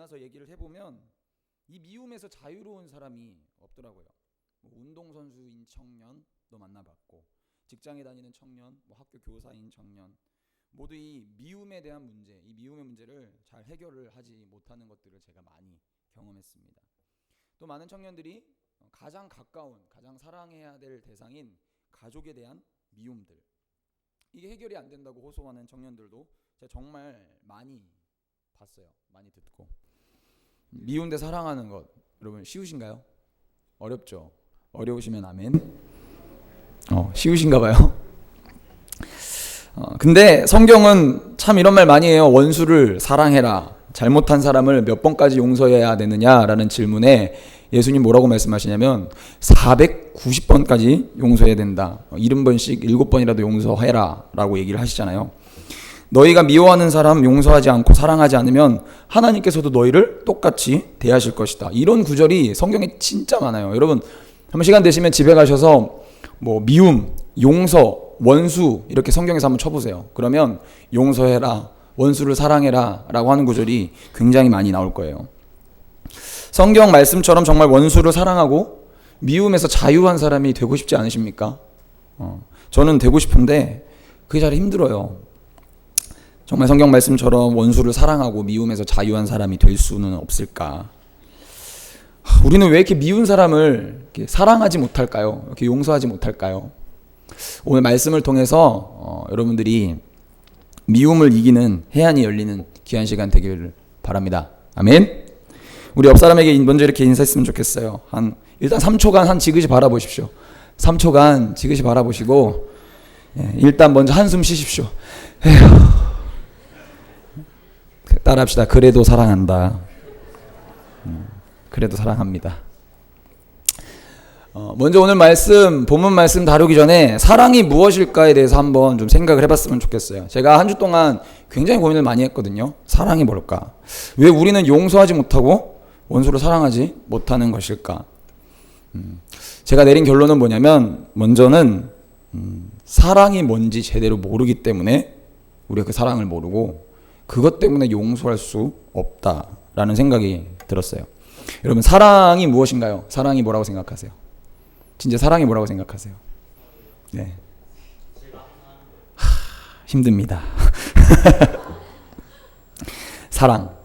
만나서 얘기를 해보면 이 미움에서 자유로운 사람이 없더라고요. 운동선수인 청년도 만나봤고, 직장에 다니는 청년, 학교 교사인 청년, 모두 이 미움에 대한 문제, 이 미움의 문제를 잘 해결을 하지 못하는 것들을 제가 많이 경험했습니다. 또 많은 청년들이 가장 가까운, 가장 사랑해야 될 대상인 가족에 대한 미움들, 이게 해결이 안 된다고 호소하는 청년들도 제가 정말 많이 봤어요. 많이 듣고. 미운 데 사랑하는 것, 여러분 쉬우신가요? 어렵죠? 어려우시면 아멘. 쉬우신가 봐요. 근데 성경은 참 이런 말 많이 해요. 원수를 사랑해라. 잘못한 사람을 몇 번까지 용서해야 되느냐라는 질문에 예수님 뭐라고 말씀하시냐면 490번까지 용서해야 된다. 70번씩 7번이라도 용서해라 라고 얘기를 하시잖아요. 너희가 미워하는 사람 용서하지 않고 사랑하지 않으면 하나님께서도 너희를 똑같이 대하실 것이다. 이런 구절이 성경에 진짜 많아요. 여러분 한번 시간 되시면 집에 가셔서 미움, 용서, 원수 이렇게 성경에서 한번 쳐보세요. 그러면 용서해라, 원수를 사랑해라 라고 하는 구절이 굉장히 많이 나올 거예요. 성경 말씀처럼 정말 원수를 사랑하고 미움에서 자유한 사람이 되고 싶지 않으십니까? 저는 되고 싶은데 그게 잘 힘들어요. 정말 성경 말씀처럼 원수를 사랑하고 미움에서 자유한 사람이 될 수는 없을까? 우리는 왜 이렇게 미운 사람을 이렇게 사랑하지 못할까요? 이렇게 용서하지 못할까요? 오늘 말씀을 통해서 여러분들이 미움을 이기는 해안이 열리는 귀한 시간 되기를 바랍니다. 아멘. 우리 옆 사람에게 먼저 이렇게 인사했으면 좋겠어요. 일단 3초간 한 지그시 바라보십시오. 3초간 지그시 바라보시고 일단 먼저 한숨 쉬십시오. 에휴. 따라합시다. 그래도 사랑한다. 그래도 사랑합니다. 먼저 오늘 본문 말씀 다루기 전에 사랑이 무엇일까에 대해서 한번 좀 생각을 해봤으면 좋겠어요. 제가 한 주 동안 굉장히 고민을 많이 했거든요. 사랑이 뭘까? 왜 우리는 용서하지 못하고 원수를 사랑하지 못하는 것일까? 제가 내린 결론은 뭐냐면 먼저는 사랑이 뭔지 제대로 모르기 때문에 우리가 그 사랑을 모르고 그것 때문에 용서할 수 없다라는 생각이 들었어요. 여러분 사랑이 무엇인가요? 사랑이 뭐라고 생각하세요? 진짜 사랑이 뭐라고 생각하세요? 네. 힘듭니다. 사랑.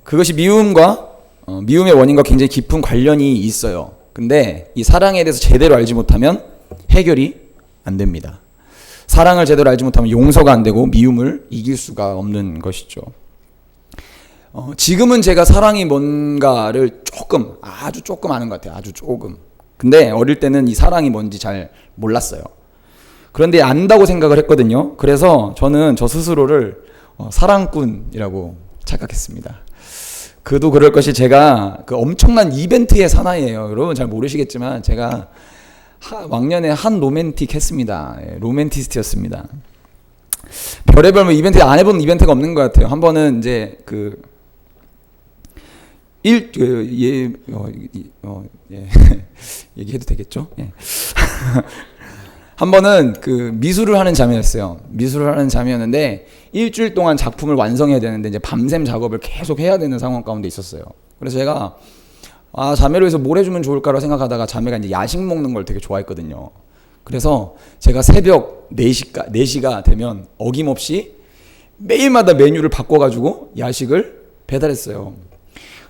그것이 미움의 원인과 굉장히 깊은 관련이 있어요. 근데 이 사랑에 대해서 제대로 알지 못하면 해결이 안 됩니다. 사랑을 제대로 알지 못하면 용서가 안 되고 미움을 이길 수가 없는 것이죠. 지금은 제가 사랑이 뭔가를 아주 조금 아는 것 같아요. 아주 조금. 근데 어릴 때는 이 사랑이 뭔지 잘 몰랐어요. 그런데 안다고 생각을 했거든요. 그래서 저는 저 스스로를 사랑꾼이라고 착각했습니다. 그도 그럴 것이 제가 그 엄청난 이벤트의 사나이예요. 여러분 잘 모르시겠지만 제가 왕년에 한 로맨틱 했습니다. 로맨티스트였습니다. 별의별 이벤트 안 해본 이벤트가 없는 것 같아요. 한 번은 이제 얘기해도 되겠죠? 예. 한 번은 미술을 하는 잠이었어요. 미술을 하는 잠이었는데 일주일 동안 작품을 완성해야 되는데 이제 밤샘 작업을 계속 해야 되는 상황 가운데 있었어요. 그래서 제가 자매로 해서 뭘 해주면 좋을까라고 생각하다가 자매가 이제 야식 먹는 걸 되게 좋아했거든요. 그래서 제가 새벽 4시가 되면 어김없이 매일마다 메뉴를 바꿔가지고 야식을 배달했어요.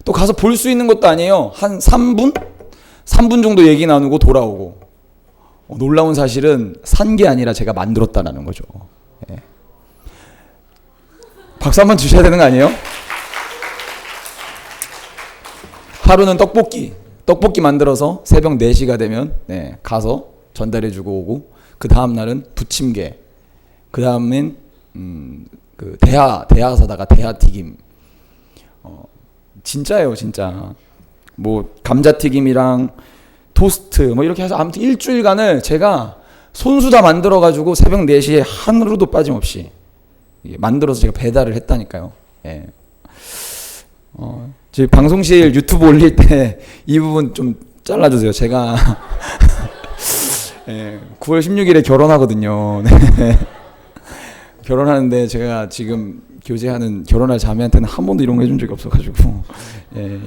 또 가서 볼 수 있는 것도 아니에요. 한 3분 정도 얘기 나누고 돌아오고. 놀라운 사실은 산 게 아니라 제가 만들었다라는 거죠. 예. 박수 한번 주셔야 되는 거 아니에요? 하루는 떡볶이 만들어서 새벽 4시가 되면 가서 전달해주고 오고, 그 다음 날은 부침개, 그 다음엔 대하 사다가 대하튀김. 진짜예요, 진짜. 감자튀김이랑 토스트 이렇게 해서 아무튼 일주일간을 제가 손수 다 만들어가지고 새벽 4시에 하루도 빠짐없이 만들어서 제가 배달을 했다니까요. 예. 저희 방송실 유튜브 올릴 때 이 부분 좀 잘라주세요. 제가 9월 16일에 결혼하거든요. 네. 결혼하는데 제가 지금 교제하는 결혼할 자매한테는 한 번도 이런 거 해준 적이 없어가지고 예.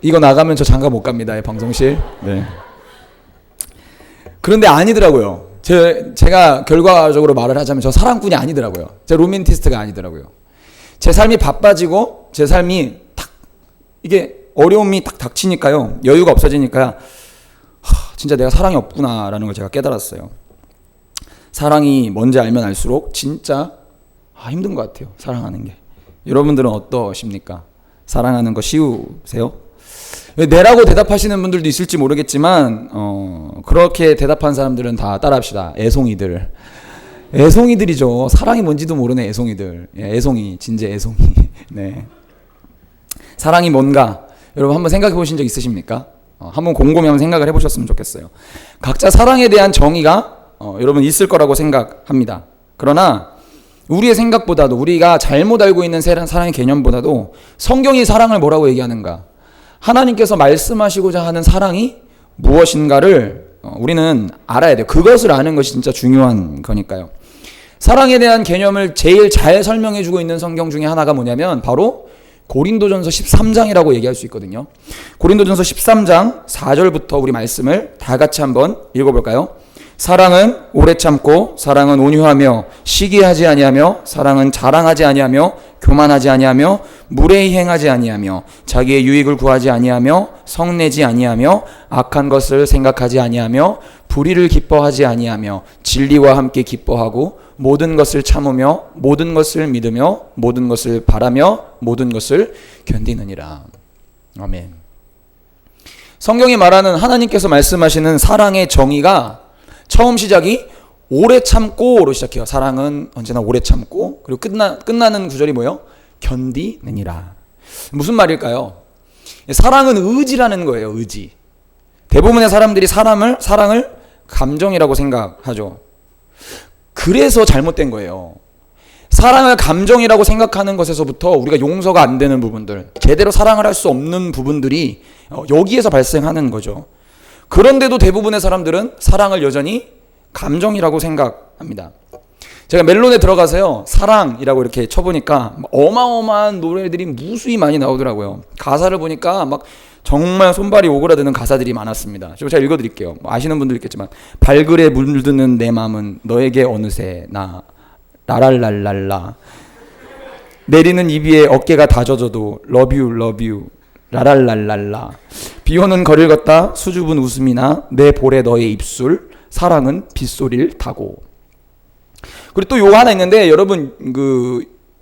이거 나가면 저 장가 못 갑니다. 방송실. 네. 그런데 아니더라고요. 제가 결과적으로 말을 하자면 저 사랑꾼이 아니더라고요. 제 로맨티스트가 아니더라고요. 제 삶이 바빠지고 제 삶이 탁 이게 어려움이 딱 닥치니까요. 여유가 없어지니까 진짜 내가 사랑이 없구나라는 걸 제가 깨달았어요. 사랑이 뭔지 알면 알수록 진짜 힘든 것 같아요. 사랑하는 게. 여러분들은 어떠십니까? 사랑하는 거 쉬우세요? 네라고 대답하시는 분들도 있을지 모르겠지만 그렇게 대답한 사람들은 다 따라합시다. 애송이들. 애송이들이죠. 사랑이 뭔지도 모르는 애송이들. 예, 애송이, 진짜 애송이. 네. 사랑이 뭔가 여러분 한번 생각해 보신 적 있으십니까? 한번 곰곰이 한번 생각을 해보셨으면 좋겠어요. 각자 사랑에 대한 정의가 여러분 있을 거라고 생각합니다. 그러나 우리의 생각보다도 우리가 잘못 알고 있는 사랑의 개념보다도 성경이 사랑을 뭐라고 얘기하는가, 하나님께서 말씀하시고자 하는 사랑이 무엇인가를 우리는 알아야 돼요. 그것을 아는 것이 진짜 중요한 거니까요. 사랑에 대한 개념을 제일 잘 설명해 주고 있는 성경 중에 하나가 뭐냐면 바로 고린도전서 13장이라고 얘기할 수 있거든요. 고린도전서 13장 4절부터 우리 말씀을 다 같이 한번 읽어볼까요? 사랑은 오래 참고 사랑은 온유하며 시기하지 아니하며 사랑은 자랑하지 아니하며 교만하지 아니하며 무례히 행하지 아니하며 자기의 유익을 구하지 아니하며 성내지 아니하며 악한 것을 생각하지 아니하며 불의를 기뻐하지 아니하며 진리와 함께 기뻐하고 모든 것을 참으며 모든 것을 믿으며 모든 것을 바라며 모든 것을 견디느니라. 아멘. 성경이 말하는 하나님께서 말씀하시는 사랑의 정의가 처음 시작이 오래 참고로 시작해요. 사랑은 언제나 오래 참고, 그리고 끝나는 구절이 뭐예요? 견디느니라. 무슨 말일까요? 사랑은 의지라는 거예요. 의지. 대부분의 사람들이 사랑을 감정이라고 생각하죠. 그래서 잘못된 거예요. 사랑을 감정이라고 생각하는 것에서부터 우리가 용서가 안 되는 부분들, 제대로 사랑을 할 수 없는 부분들이 여기에서 발생하는 거죠. 그런데도 대부분의 사람들은 사랑을 여전히 감정이라고 생각합니다. 제가 멜론에 들어가서요, 사랑이라고 이렇게 쳐보니까 어마어마한 노래들이 무수히 많이 나오더라고요. 가사를 보니까 막 정말 손발이 오그라드는 가사들이 많았습니다. 제가 읽어드릴게요. 아시는 분들 있겠지만, 발그레 물드는 내 맘은 너에게 어느새 라랄랄랄라, 내리는 이 비에 어깨가 다 젖어도 love you 라랄랄랄라, 비오는 거리를 걷다 수줍은 웃음이나 내 볼에 너의 입술, 사랑은 빗소리를 타고. 그리고 또 요거 하나 있는데, 여러분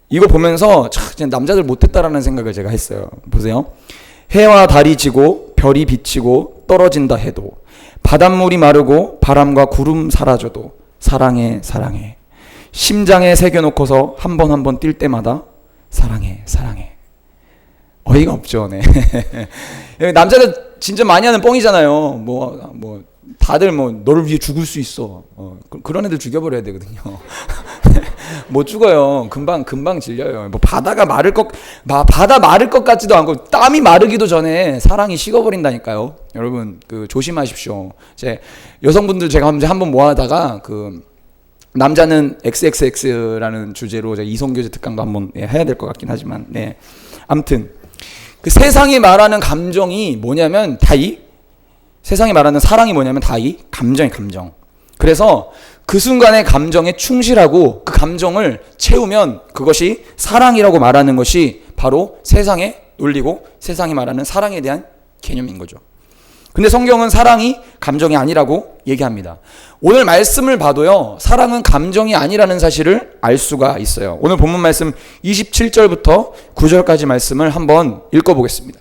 이거 보면서 참 남자들 못했다라는 생각을 제가 했어요. 보세요. 해와 달이 지고 별이 비치고 떨어진다 해도, 바닷물이 마르고 바람과 구름 사라져도 사랑해 사랑해, 심장에 새겨놓고서 한 번 한 번 뛸 때마다 사랑해 사랑해. 어이가 없죠. 네. 남자들 진짜 많이 하는 뽕이잖아요. 다들 너를 위해 죽을 수 있어. 그런 애들 죽여버려야 되거든요. 못 죽어요. 금방 질려요. 바다 마를 것 같지도 않고 땀이 마르기도 전에 사랑이 식어버린다니까요. 여러분 조심하십시오. 여성분들 제가 한번 모아다가 남자는 XXX라는 주제로 이성교제 특강도 한번 해야 될 것 같긴 하지만, 네. 아무튼 세상이 말하는 감정이 뭐냐면 세상이 말하는 사랑이 뭐냐면 감정. 그래서 그 순간의 감정에 충실하고 그 감정을 채우면 그것이 사랑이라고 말하는 것이 바로 세상의 논리고 세상이 말하는 사랑에 대한 개념인 거죠. 근데 성경은 사랑이 감정이 아니라고 얘기합니다. 오늘 말씀을 봐도요, 사랑은 감정이 아니라는 사실을 알 수가 있어요. 오늘 본문 말씀 27절부터 9절까지 말씀을 한번 읽어보겠습니다.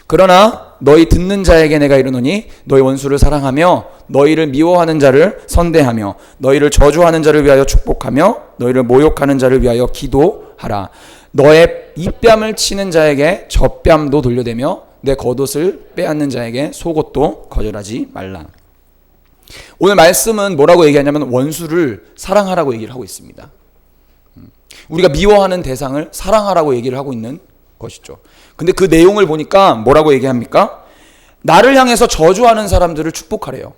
그러나 너희 듣는 자에게 내가 이르노니 너희 원수를 사랑하며 너희를 미워하는 자를 선대하며 너희를 저주하는 자를 위하여 축복하며 너희를 모욕하는 자를 위하여 기도하라. 너의 입뺨을 치는 자에게 젖뺨도 돌려대며 내 겉옷을 빼앗는 자에게 속옷도 거절하지 말라. 오늘 말씀은 뭐라고 얘기하냐면 원수를 사랑하라고 얘기를 하고 있습니다. 우리가 미워하는 대상을 사랑하라고 얘기를 하고 있는 것이죠. 근데 그 내용을 보니까 뭐라고 얘기합니까? 나를 향해서 저주하는 사람들을 축복하래요.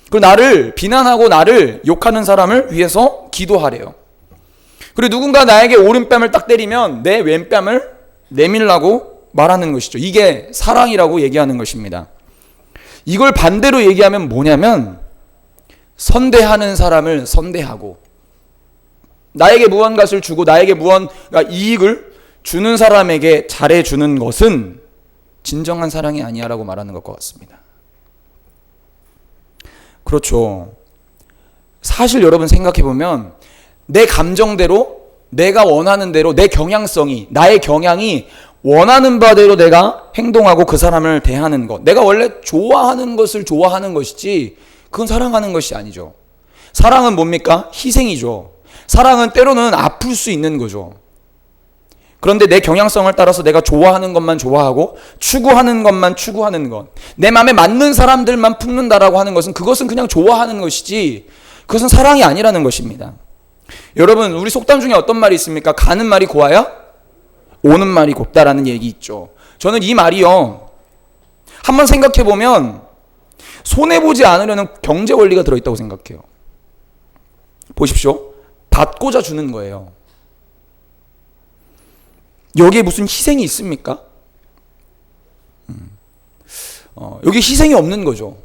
그리고 나를 비난하고 나를 욕하는 사람을 위해서 기도하래요. 그리고 누군가 나에게 오른뺨을 딱 때리면 내 왼뺨을 내밀라고 말하는 것이죠. 이게 사랑이라고 얘기하는 것입니다. 이걸 반대로 얘기하면 뭐냐면 선대하는 사람을 선대하고 나에게 무언가를 주고 나에게 무언가 이익을 주는 사람에게 잘해주는 것은 진정한 사랑이 아니야라고 말하는 것 같습니다. 그렇죠. 사실 여러분 생각해보면 내 감정대로 내가 원하는 대로 내 경향성이 나의 경향이 원하는 바대로 내가 행동하고 그 사람을 대하는 것, 내가 원래 좋아하는 것을 좋아하는 것이지 그건 사랑하는 것이 아니죠. 사랑은 뭡니까? 희생이죠. 사랑은 때로는 아플 수 있는 거죠. 그런데 내 경향성을 따라서 내가 좋아하는 것만 좋아하고 추구하는 것만 추구하는 것, 내 마음에 맞는 사람들만 품는다라고 하는 것은 그것은 그냥 좋아하는 것이지 그것은 사랑이 아니라는 것입니다. 여러분, 우리 속담 중에 어떤 말이 있습니까? 가는 말이 고와야 오는 말이 곱다라는 얘기 있죠. 저는 이 말이요, 한번 생각해보면 손해보지 않으려는 경제 원리가 들어있다고 생각해요. 보십시오. 받고자 주는 거예요. 여기에 무슨 희생이 있습니까? 여기 희생이 없는 거죠.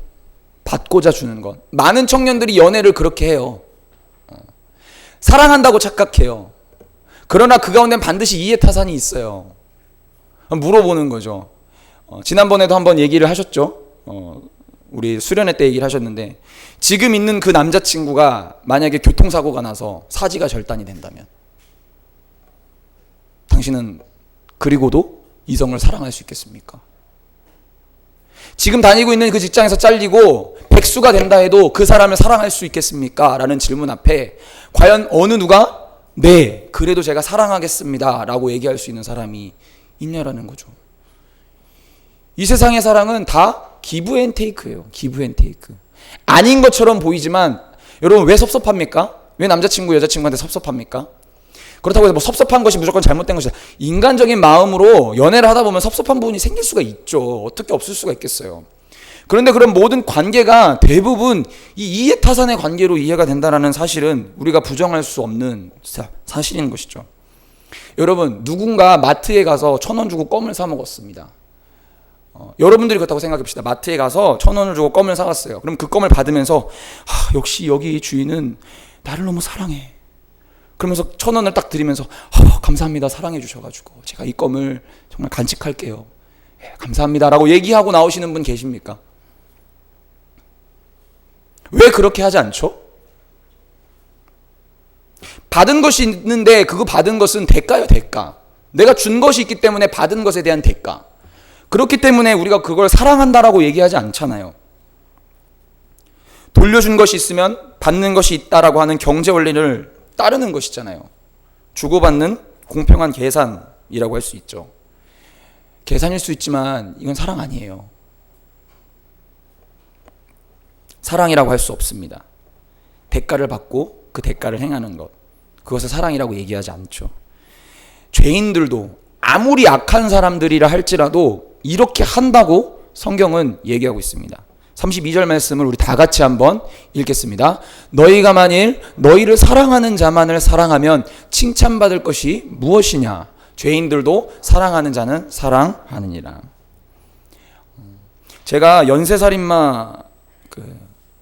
받고자 주는 것. 많은 청년들이 연애를 그렇게 해요. 사랑한다고 착각해요. 그러나 그 가운데는 반드시 이해타산이 있어요. 물어보는 거죠. 지난번에도 한번 얘기를 하셨죠. 우리 수련회 때 얘기를 하셨는데 지금 있는 그 남자친구가 만약에 교통사고가 나서 사지가 절단이 된다면 당신은 그리고도 이성을 사랑할 수 있겠습니까? 지금 다니고 있는 그 직장에서 잘리고 백수가 된다 해도 그 사람을 사랑할 수 있겠습니까? 라는 질문 앞에 과연 어느 누가 네, 그래도 제가 사랑하겠습니다 라고 얘기할 수 있는 사람이 있냐라는 거죠. 이 세상의 사랑은 다 기브 앤 테이크예요. 기브 앤 테이크. 아닌 것처럼 보이지만 여러분 왜 섭섭합니까? 왜 남자친구 여자친구한테 섭섭합니까? 그렇다고 해서 뭐 섭섭한 것이 무조건 잘못된 것이다. 인간적인 마음으로 연애를 하다 보면 섭섭한 부분이 생길 수가 있죠. 어떻게 없을 수가 있겠어요. 그런데 그런 모든 관계가 대부분 이 이해타산의 관계로 이해가 된다는 사실은 우리가 부정할 수 없는 사실인 것이죠. 여러분, 누군가 마트에 가서 1,000원 주고 껌을 사 먹었습니다. 여러분들이 그렇다고 생각해 봅시다. 마트에 가서 1,000원을 주고 껌을 사갔어요. 그럼 그 껌을 받으면서 역시 여기 주인은 나를 너무 사랑해. 그러면서 1,000원을 딱 드리면서 감사합니다. 사랑해 주셔가지고 제가 이 껌을 정말 간직할게요. 감사합니다 라고 얘기하고 나오시는 분 계십니까? 왜 그렇게 하지 않죠? 받은 것이 있는데 그거 받은 것은 대가요, 대가. 내가 준 것이 있기 때문에 받은 것에 대한 대가. 그렇기 때문에 우리가 그걸 사랑한다라고 얘기하지 않잖아요. 돌려준 것이 있으면 받는 것이 있다라고 하는 경제 원리를 따르는 것이잖아요. 주고받는 공평한 계산이라고 할 수 있죠. 계산일 수 있지만 이건 사랑 아니에요. 사랑이라고 할 수 없습니다. 대가를 받고 그 대가를 행하는 것, 그것을 사랑이라고 얘기하지 않죠. 죄인들도 아무리 악한 사람들이라 할지라도 이렇게 한다고 성경은 얘기하고 있습니다. 32절 말씀을 우리 다 같이 한번 읽겠습니다. 너희가 만일 너희를 사랑하는 자만을 사랑하면 칭찬받을 것이 무엇이냐? 죄인들도 사랑하는 자는 사랑하느니라. 제가 연쇄살인마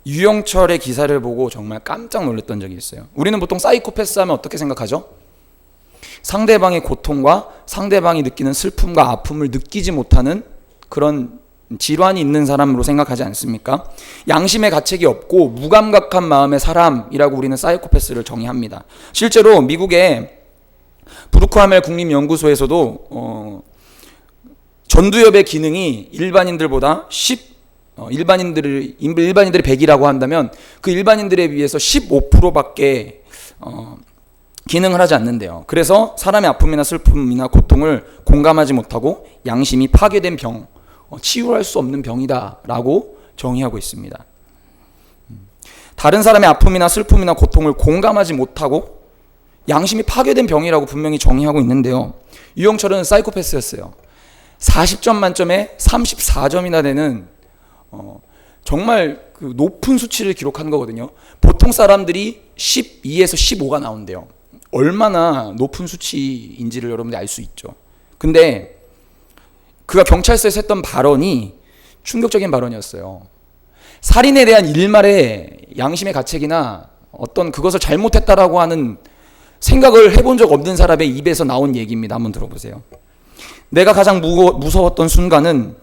유영철의 기사를 보고 정말 깜짝 놀랐던 적이 있어요. 우리는 보통 사이코패스 하면 어떻게 생각하죠? 상대방의 고통과 상대방이 느끼는 슬픔과 아픔을 느끼지 못하는 그런 질환이 있는 사람으로 생각하지 않습니까? 양심의 가책이 없고 무감각한 마음의 사람이라고 우리는 사이코패스를 정의합니다. 실제로 미국의 브루크하멜 국립연구소에서도 전두엽의 기능이 일반인들보다 일반인들이 100이라고 한다면 그 일반인들에 비해서 15%밖에 기능을 하지 않는데요. 그래서 사람의 아픔이나 슬픔이나 고통을 공감하지 못하고 양심이 파괴된 병, 치유할 수 없는 병이다라고 정의하고 있습니다. 다른 사람의 아픔이나 슬픔이나 고통을 공감하지 못하고 양심이 파괴된 병이라고 분명히 정의하고 있는데요. 유영철은 사이코패스였어요. 40점 만점에 34점이나 되는 정말 그 높은 수치를 기록한 거거든요. 보통 사람들이 12에서 15가 나온대요. 얼마나 높은 수치인지를 여러분들이 알 수 있죠. 근데 그가 경찰서에서 했던 발언이 충격적인 발언이었어요. 살인에 대한 일말의 양심의 가책이나 어떤 그것을 잘못했다라고 하는 생각을 해본 적 없는 사람의 입에서 나온 얘기입니다. 한번 들어보세요. 내가 가장 무서웠던 순간은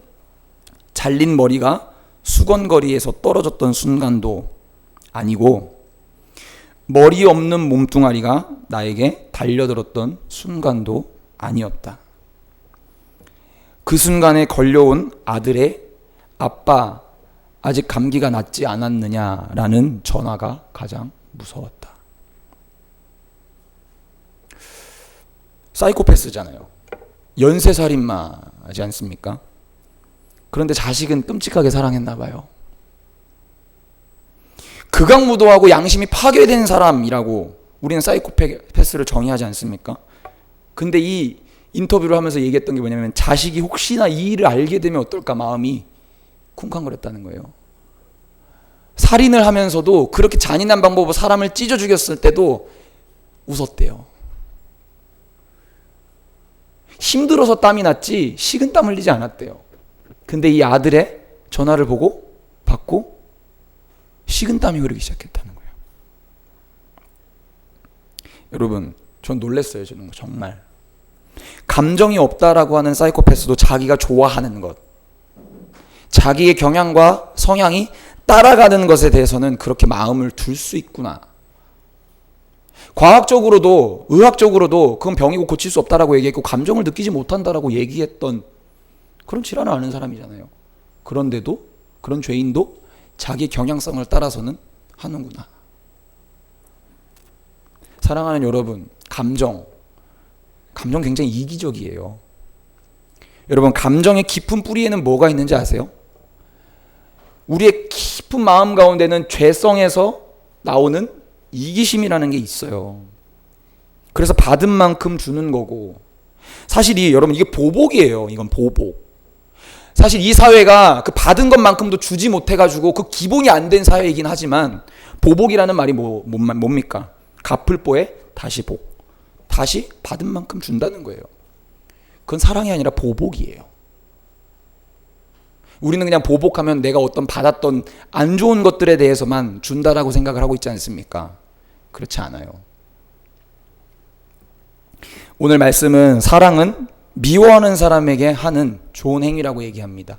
잘린 머리가 수건거리에서 떨어졌던 순간도 아니고 머리 없는 몸뚱아리가 나에게 달려들었던 순간도 아니었다. 그 순간에 걸려온 아들의 아빠 아직 감기가 낫지 않았느냐라는 전화가 가장 무서웠다. 사이코패스잖아요. 연쇄살인마지 않습니까? 그런데 자식은 끔찍하게 사랑했나 봐요. 극악무도하고 양심이 파괴된 사람이라고 우리는 사이코패스를 정의하지 않습니까? 근데 이 인터뷰를 하면서 얘기했던 게 뭐냐면 자식이 혹시나 이 일을 알게 되면 어떨까 마음이 쿵쾅거렸다는 거예요. 살인을 하면서도 그렇게 잔인한 방법으로 사람을 찢어 죽였을 때도 웃었대요. 힘들어서 땀이 났지 식은땀 흘리지 않았대요. 근데 이 아들의 전화를 받고 식은땀이 흐르기 시작했다는 거예요. 여러분, 전 놀랐어요. 저는 정말. 감정이 없다라고 하는 사이코패스도 자기가 좋아하는 것, 자기의 경향과 성향이 따라가는 것에 대해서는 그렇게 마음을 둘 수 있구나. 과학적으로도 의학적으로도 그건 병이고 고칠 수 없다라고 얘기했고 감정을 느끼지 못한다라고 얘기했던 그런 질환을 아는 사람이잖아요. 그런데도 그런 죄인도 자기 경향성을 따라서는 하는구나. 사랑하는 여러분, 감정 굉장히 이기적이에요. 여러분, 감정의 깊은 뿌리에는 뭐가 있는지 아세요? 우리의 깊은 마음 가운데는 죄성에서 나오는 이기심이라는 게 있어요. 그래서 받은 만큼 주는 거고, 사실 여러분 이게 보복이에요. 이건 보복. 사실 이 사회가 그 받은 것만큼도 주지 못해가지고 그 기본이 안 된 사회이긴 하지만 보복이라는 말이 뭡니까? 갚을 보에 다시 복. 다시 받은 만큼 준다는 거예요. 그건 사랑이 아니라 보복이에요. 우리는 그냥 보복하면 내가 어떤 받았던 안 좋은 것들에 대해서만 준다라고 생각을 하고 있지 않습니까? 그렇지 않아요. 오늘 말씀은 사랑은 미워하는 사람에게 하는 좋은 행위라고 얘기합니다.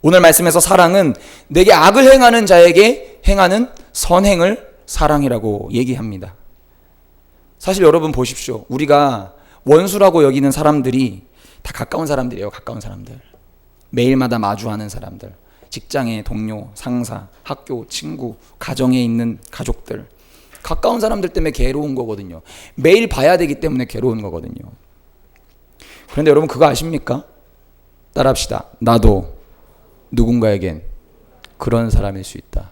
오늘 말씀에서 사랑은 내게 악을 행하는 자에게 행하는 선행을 사랑이라고 얘기합니다. 사실 여러분 보십시오. 우리가 원수라고 여기는 사람들이 다 가까운 사람들이에요. 가까운 사람들. 매일마다 마주하는 사람들. 직장의 동료, 상사, 학교, 친구, 가정에 있는 가족들. 가까운 사람들 때문에 괴로운 거거든요. 매일 봐야 되기 때문에 괴로운 거거든요. 그런데 여러분 그거 아십니까? 따라합시다. 나도 누군가에겐 그런 사람일 수 있다.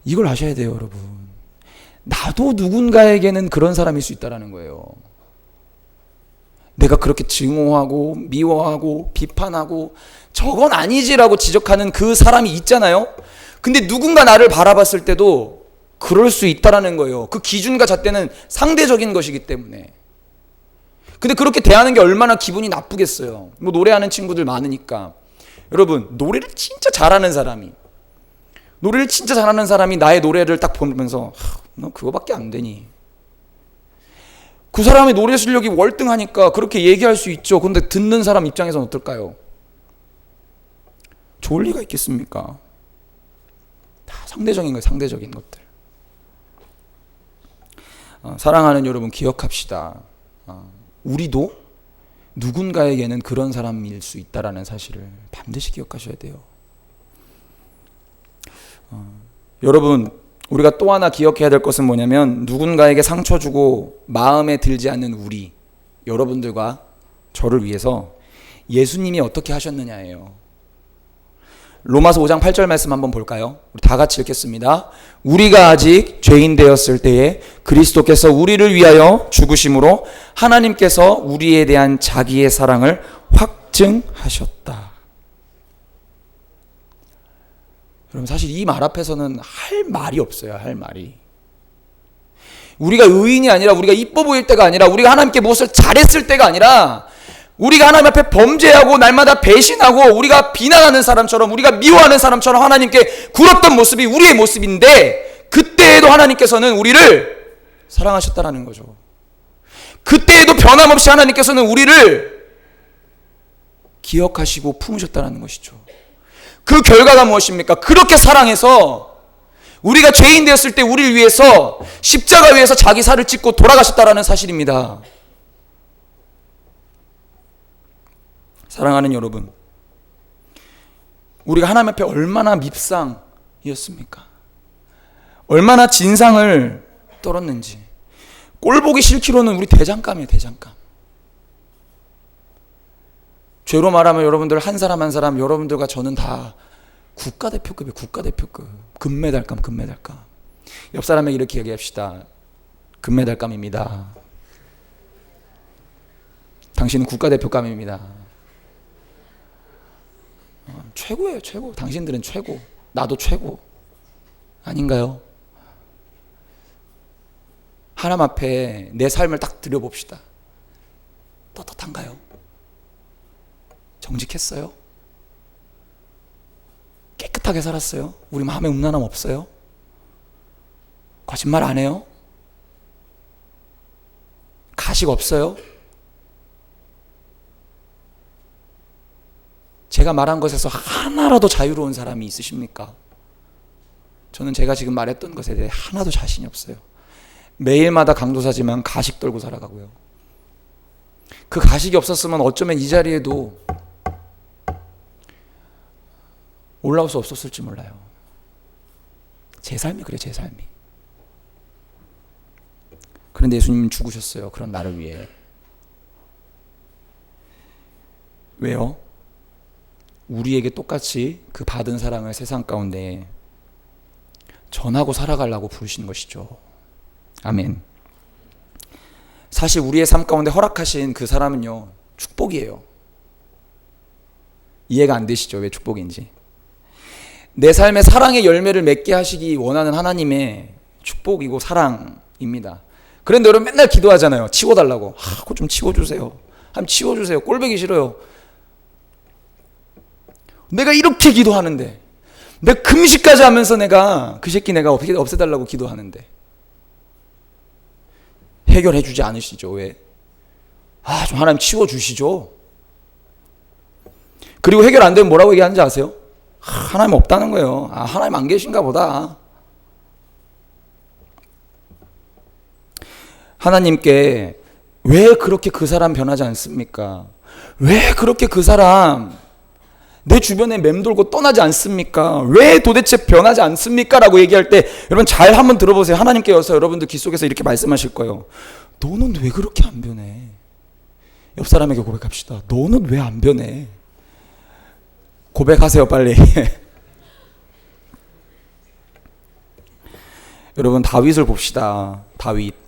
이걸 아셔야 돼요, 여러분. 나도 누군가에게는 그런 사람일 수 있다는 거예요. 내가 그렇게 증오하고 미워하고 비판하고 저건 아니지라고 지적하는 그 사람이 있잖아요. 근데 누군가 나를 바라봤을 때도 그럴 수 있다는 거예요. 그 기준과 잣대는 상대적인 것이기 때문에. 근데 그렇게 대하는 게 얼마나 기분이 나쁘겠어요. 뭐 노래하는 친구들 많으니까. 여러분, 노래를 진짜 잘하는 사람이 나의 노래를 딱 보면서 너 그거밖에 안 되니. 그 사람의 노래 실력이 월등하니까 그렇게 얘기할 수 있죠. 근데 듣는 사람 입장에서는 어떨까요? 좋을 리가 있겠습니까? 다 상대적인 거예요. 상대적인 것들. 사랑하는 여러분, 기억합시다. 우리도 누군가에게는 그런 사람일 수 있다라는 사실을 반드시 기억하셔야 돼요. 여러분, 우리가 또 하나 기억해야 될 것은 뭐냐면 누군가에게 상처 주고 마음에 들지 않는 우리, 여러분들과 저를 위해서 예수님이 어떻게 하셨느냐예요. 로마서 5장 8절 말씀 한번 볼까요? 우리 다 같이 읽겠습니다. 우리가 아직 죄인 되었을 때에 그리스도께서 우리를 위하여 죽으심으로 하나님께서 우리에 대한 자기의 사랑을 확증하셨다. 여러분 사실 이 말 앞에서는 할 말이 없어요. 할 말이. 우리가 의인이 아니라, 우리가 이뻐 보일 때가 아니라, 우리가 하나님께 무엇을 잘했을 때가 아니라, 우리가 하나님 앞에 범죄하고 날마다 배신하고 우리가 비난하는 사람처럼, 우리가 미워하는 사람처럼 하나님께 굴었던 모습이 우리의 모습인데, 그때에도 하나님께서는 우리를 사랑하셨다라는 거죠. 그때에도 변함없이 하나님께서는 우리를 기억하시고 품으셨다는 것이죠. 그 결과가 무엇입니까? 그렇게 사랑해서 우리가 죄인 되었을 때 우리를 위해서 십자가 위에서 자기 살을 찢고 돌아가셨다라는 사실입니다. 사랑하는 여러분, 우리가 하나님 앞에 얼마나 밉상이었습니까? 얼마나 진상을 떨었는지. 꼴보기 싫기로는 우리 대장감이에요. 대장감. 죄로 말하면 여러분들 한 사람 한 사람, 여러분들과 저는 다 국가대표급이에요. 국가대표급. 금메달감. 옆 사람에게 이렇게 얘기합시다. 금메달감입니다. 당신은 국가대표감입니다. 최고예요. 최고. 당신들은 최고. 나도 최고. 아닌가요? 하나님 앞에 내 삶을 딱 들여봅시다. 떳떳한가요? 정직했어요? 깨끗하게 살았어요? 우리 마음에 음란함 없어요? 거짓말 안 해요? 가식 없어요? 제가 말한 것에서 하나라도 자유로운 사람이 있으십니까? 저는 제가 지금 말했던 것에 대해 하나도 자신이 없어요. 매일마다 강도사지만 가식 떨고 살아가고요. 그 가식이 없었으면 어쩌면 이 자리에도 올라올 수 없었을지 몰라요. 제 삶이 그래요. 제 삶이. 그런데 예수님은 죽으셨어요. 그런 나를 위해. 왜요? 우리에게 똑같이 그 받은 사랑을 세상 가운데 전하고 살아가려고 부르신 것이죠. 아멘. 사실 우리의 삶 가운데 허락하신 그 사람은요, 축복이에요. 이해가 안 되시죠? 왜 축복인지. 내 삶에 사랑의 열매를 맺게 하시기 원하는 하나님의 축복이고 사랑입니다. 그런데 여러분 맨날 기도하잖아요. 치워달라고. 그거 좀 치워주세요. 한번 치워주세요. 꼴보기 싫어요. 내가 이렇게 기도하는데, 내가 금식까지 하면서 내가 그 새끼 내가 없애달라고 기도하는데 해결해 주지 않으시죠. 왜? 좀 하나님 치워주시죠. 그리고 해결 안 되면 뭐라고 얘기하는지 아세요? 하나님 없다는 거예요. 하나님 안 계신가 보다. 하나님께 왜 그렇게 그 사람 변하지 않습니까? 왜 그렇게 그 사람 내 주변에 맴돌고 떠나지 않습니까? 왜 도대체 변하지 않습니까? 라고 얘기할 때 여러분 잘 한번 들어보세요. 하나님께서 여러분들 귀 속에서 이렇게 말씀하실 거예요. 너는 왜 그렇게 안 변해? 옆 사람에게 고백합시다. 너는 왜 안 변해? 고백하세요, 빨리. 여러분 다윗을 봅시다. 다윗.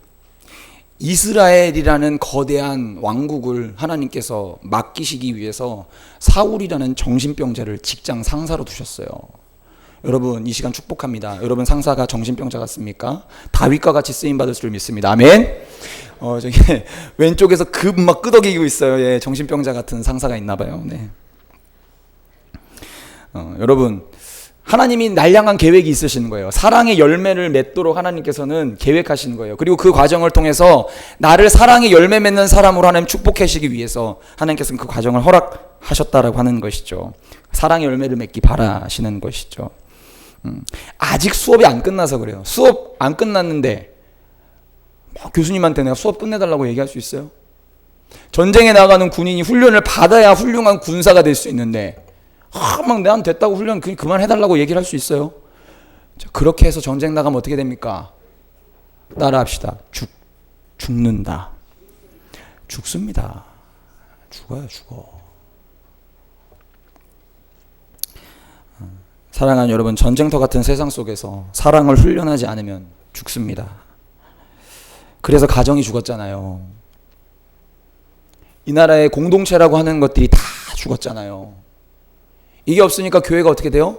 이스라엘이라는 거대한 왕국을 하나님께서 맡기시기 위해서 사울이라는 정신병자를 직장 상사로 두셨어요. 여러분 이 시간 축복합니다. 여러분 상사가 정신병자 같습니까? 다윗과 같이 쓰임받을 줄 믿습니다. 아멘. 저기 왼쪽에서 급 막 끄덕이고 있어요. 예, 정신병자 같은 상사가 있나 봐요. 네. 여러분 하나님이 날 향한 계획이 있으신 거예요. 사랑의 열매를 맺도록 하나님께서는 계획하신 거예요. 그리고 그 과정을 통해서 나를 사랑의 열매 맺는 사람으로 하나님 축복하시기 위해서 하나님께서는 그 과정을 허락하셨다라고 하는 것이죠. 사랑의 열매를 맺기 바라시는 것이죠. 아직 수업이 안 끝나서 그래요. 수업 안 끝났는데 교수님한테 내가 수업 끝내달라고 얘기할 수 있어요? 전쟁에 나가는 군인이 훈련을 받아야 훌륭한 군사가 될 수 있는데 막 내한 됐다고 훈련 그만해달라고 얘기를 할 수 있어요? 자, 그렇게 해서 전쟁 나가면 어떻게 됩니까? 따라합시다. 죽는다. 죽습니다. 죽어요. 사랑하는 여러분, 전쟁터 같은 세상 속에서 사랑을 훈련하지 않으면 죽습니다. 그래서 가정이 죽었잖아요. 이 나라의 공동체라고 하는 것들이 다 죽었잖아요. 이게 없으니까 교회가 어떻게 돼요?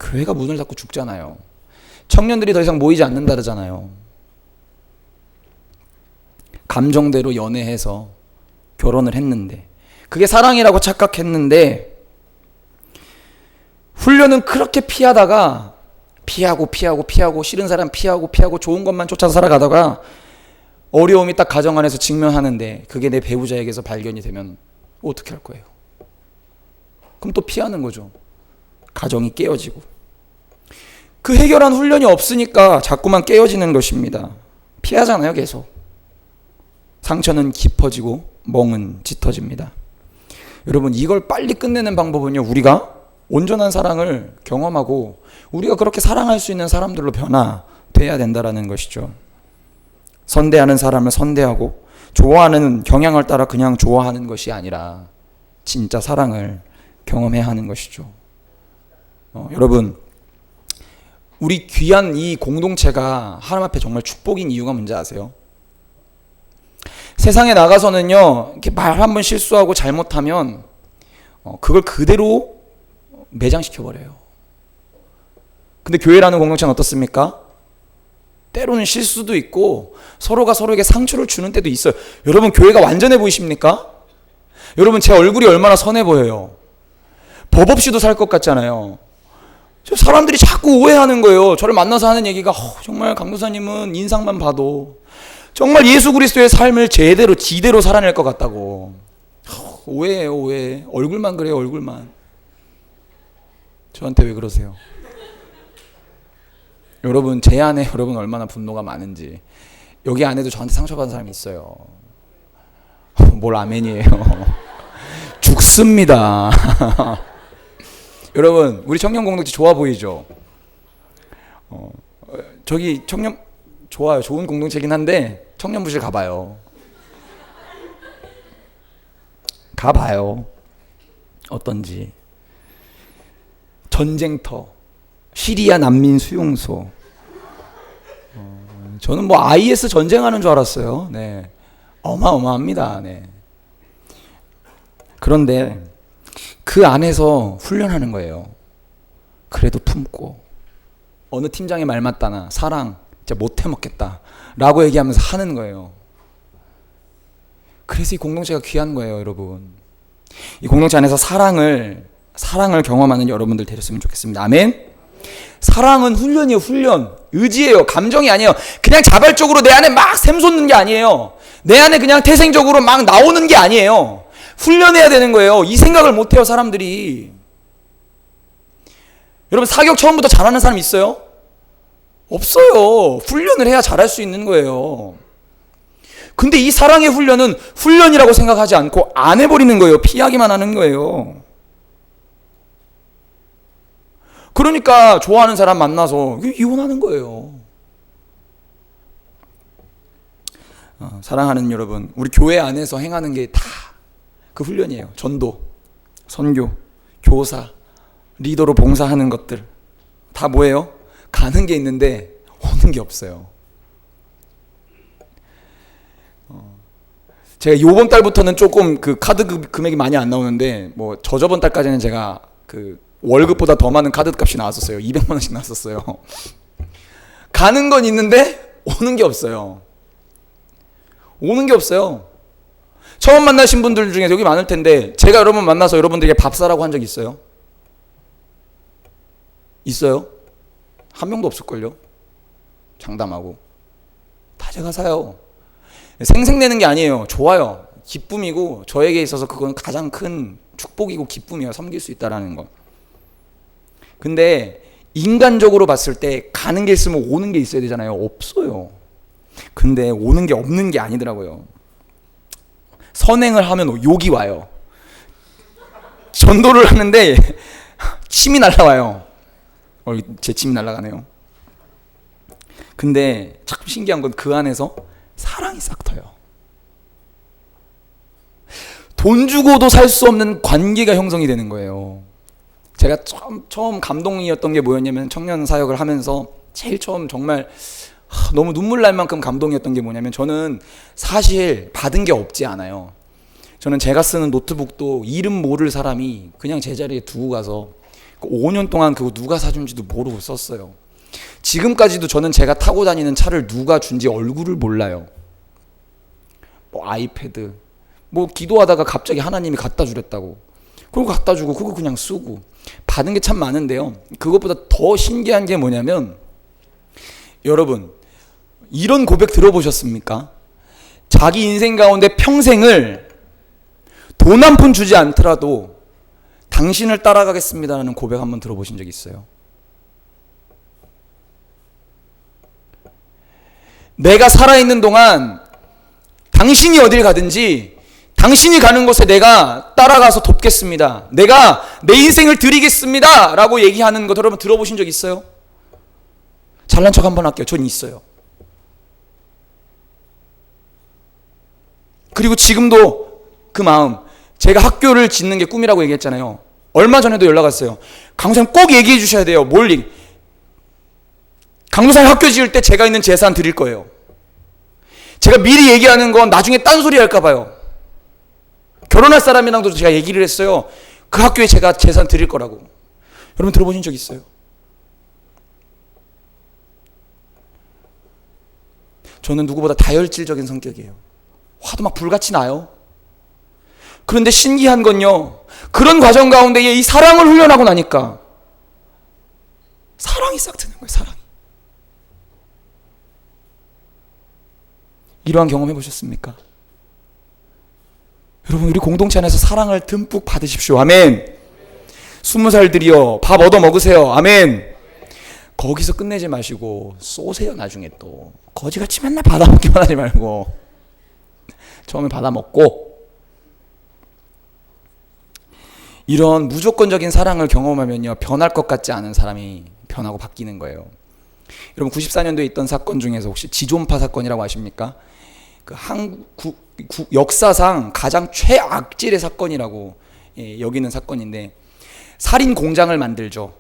교회가 문을 닫고 죽잖아요. 청년들이 더 이상 모이지 않는다 그러잖아요. 감정대로 연애해서 결혼을 했는데, 그게 사랑이라고 착각했는데, 훈련은 그렇게 피하다가 피하고 싫은 사람 피하고 좋은 것만 쫓아서 살아가다가 어려움이 딱 가정 안에서 직면하는데 그게 내 배우자에게서 발견이 되면 어떻게 할 거예요? 그럼 또 피하는 거죠. 가정이 깨어지고. 그 해결한 훈련이 없으니까 자꾸만 깨어지는 것입니다. 피하잖아요, 계속. 상처는 깊어지고 멍은 짙어집니다. 여러분, 이걸 빨리 끝내는 방법은요, 우리가 온전한 사랑을 경험하고 우리가 그렇게 사랑할 수 있는 사람들로 변화돼야 된다라는 것이죠. 선대하는 사람을 선대하고 좋아하는 경향을 따라 그냥 좋아하는 것이 아니라 진짜 사랑을 경험해야 하는 것이죠. 여러분, 우리 귀한 이 공동체가 하나님 앞에 정말 축복인 이유가 뭔지 아세요? 세상에 나가서는요, 이렇게 말 한 번 실수하고 잘못하면 그걸 그대로 매장시켜버려요. 근데 교회라는 공동체는 어떻습니까? 때로는 실수도 있고 서로가 서로에게 상처를 주는 때도 있어요. 여러분, 교회가 완전해 보이십니까? 여러분, 제 얼굴이 얼마나 선해 보여요. 법 없이도 살 것 같잖아요. 사람들이 자꾸 오해하는 거예요. 저를 만나서 하는 얘기가 정말 강도사님은 인상만 봐도 정말 예수 그리스도의 삶을 제대로 지대로 살아낼 것 같다고. 오해해요, 오해. 얼굴만 그래요, 얼굴만. 저한테 왜 그러세요? 여러분, 제 안에 여러분 얼마나 분노가 많은지. 여기 안에도 저한테 상처받은 사람이 있어요. 뭘 아멘이에요. 죽습니다. 여러분, 우리 청년 공동체 좋아 보이죠? 저기 청년 좋아요. 좋은 공동체긴 한데 청년부실 가봐요. 가봐요. 어떤지. 전쟁터, 시리아 난민 수용소. 저는 뭐 IS 전쟁하는 줄 알았어요. 네, 어마어마합니다. 네. 그런데 그 안에서 훈련하는 거예요. 그래도 품고, 어느 팀장의 말 맞다나 사랑 진짜 못 해먹겠다 라고 얘기하면서 하는 거예요. 그래서 이 공동체가 귀한 거예요, 여러분. 이 공동체 안에서 사랑을 경험하는 여러분들 되셨으면 좋겠습니다. 아멘. 사랑은 훈련이에요. 훈련. 의지예요. 감정이 아니에요. 그냥 자발적으로 내 안에 막 샘솟는 게 아니에요. 내 안에 그냥 태생적으로 막 나오는 게 아니에요. 훈련해야 되는 거예요. 이 생각을 못해요, 사람들이. 여러분, 사격 처음부터 잘하는 사람 있어요? 없어요. 훈련을 해야 잘할 수 있는 거예요. 근데 이 사랑의 훈련은 훈련이라고 생각하지 않고 안 해버리는 거예요. 피하기만 하는 거예요. 그러니까 좋아하는 사람 만나서 이혼하는 거예요. 사랑하는 여러분, 우리 교회 안에서 행하는 게 다 그 훈련이에요. 전도, 선교, 교사, 리더로 봉사하는 것들 다 뭐예요? 가는 게 있는데 오는 게 없어요. 제가 요번 달부터는 조금 그 카드 금액이 많이 안 나오는데, 뭐 저번 달까지는 제가 그 월급보다 더 많은 카드 값이 나왔었어요. 200만 원씩 나왔었어요. 가는 건 있는데 오는 게 없어요. 오는 게 없어요. 처음 만나신 분들 중에 여기 많을 텐데, 제가 여러분 만나서 여러분들에게 밥 사라고 한 적 있어요? 있어요? 한 명도 없을걸요? 장담하고. 다 제가 사요. 생색내는 게 아니에요. 좋아요. 기쁨이고, 저에게 있어서 그건 가장 큰 축복이고 기쁨이에요. 섬길 수 있다라는 거. 근데 인간적으로 봤을 때 가는 게 있으면 오는 게 있어야 되잖아요. 없어요. 근데 오는 게 없는 게 아니더라고요. 선행을 하면 욕이 와요. 전도를 하는데 침이 날라와요. 제 침이 날아가네요. 근데 참 신기한 건 그 안에서 사랑이 싹 터요. 돈 주고도 살 수 없는 관계가 형성이 되는 거예요. 제가 처음 감동이었던 게 뭐였냐면, 청년 사역을 하면서 제일 처음 정말 너무 눈물 날 만큼 감동이었던 게 뭐냐면, 저는 사실 받은 게 없지 않아요. 저는 제가 쓰는 노트북도 이름 모를 사람이 그냥 제자리에 두고 가서 5년 동안 그거 누가 사준지도 모르고 썼어요. 지금까지도 저는 제가 타고 다니는 차를 누가 준지 얼굴을 몰라요. 뭐 아이패드, 뭐 기도하다가 갑자기 하나님이 갖다 주랬다고. 그리고 갖다 주고 그거 그냥 쓰고 받은 게 참 많은데요. 그것보다 더 신기한 게 뭐냐면, 여러분 이런 고백 들어보셨습니까? 자기 인생 가운데 평생을 돈 한 푼 주지 않더라도 당신을 따라가겠습니다라는 고백 한번 들어보신 적 있어요? 내가 살아있는 동안 당신이 어딜 가든지 당신이 가는 곳에 내가 따라가서 돕겠습니다. 내가 내 인생을 드리겠습니다 라고 얘기하는 거 여러분 들어보신 적 있어요? 잘난 척 한번 할게요. 전 있어요. 그리고 지금도 그 마음, 제가 학교를 짓는 게 꿈이라고 얘기했잖아요. 얼마 전에도 연락 왔어요. 강도사님 꼭 얘기해 주셔야 돼요. 강도사님 학교 지을 때 제가 있는 재산 드릴 거예요. 제가 미리 얘기하는 건 나중에 딴소리 할까 봐요. 결혼할 사람이랑도 제가 얘기를 했어요. 그 학교에 제가 재산 드릴 거라고. 여러분 들어보신 적 있어요? 저는 누구보다 다혈질적인 성격이에요. 화도 막 불같이 나요. 그런데 신기한 건요, 그런 과정 가운데 이 사랑을 훈련하고 나니까 사랑이 싹 트는 거예요. 사랑이. 이러한 경험 해보셨습니까? 여러분 우리 공동체 안에서 사랑을 듬뿍 받으십시오. 아멘. 20살들이요 밥 얻어 먹으세요. 아멘. 거기서 끝내지 마시고 쏘세요. 나중에 또 거지같이 맨날 받아먹기만 하지 말고 처음에 받아먹고. 이런 무조건적인 사랑을 경험하면요 변할 것 같지 않은 사람이 변하고 바뀌는 거예요. 여러분 94년도에 있던 사건 중에서 혹시 지존파 사건이라고 아십니까? 그 한국 역사상 가장 최악질의 사건이라고 여기는 사건인데, 살인 공장을 만들죠.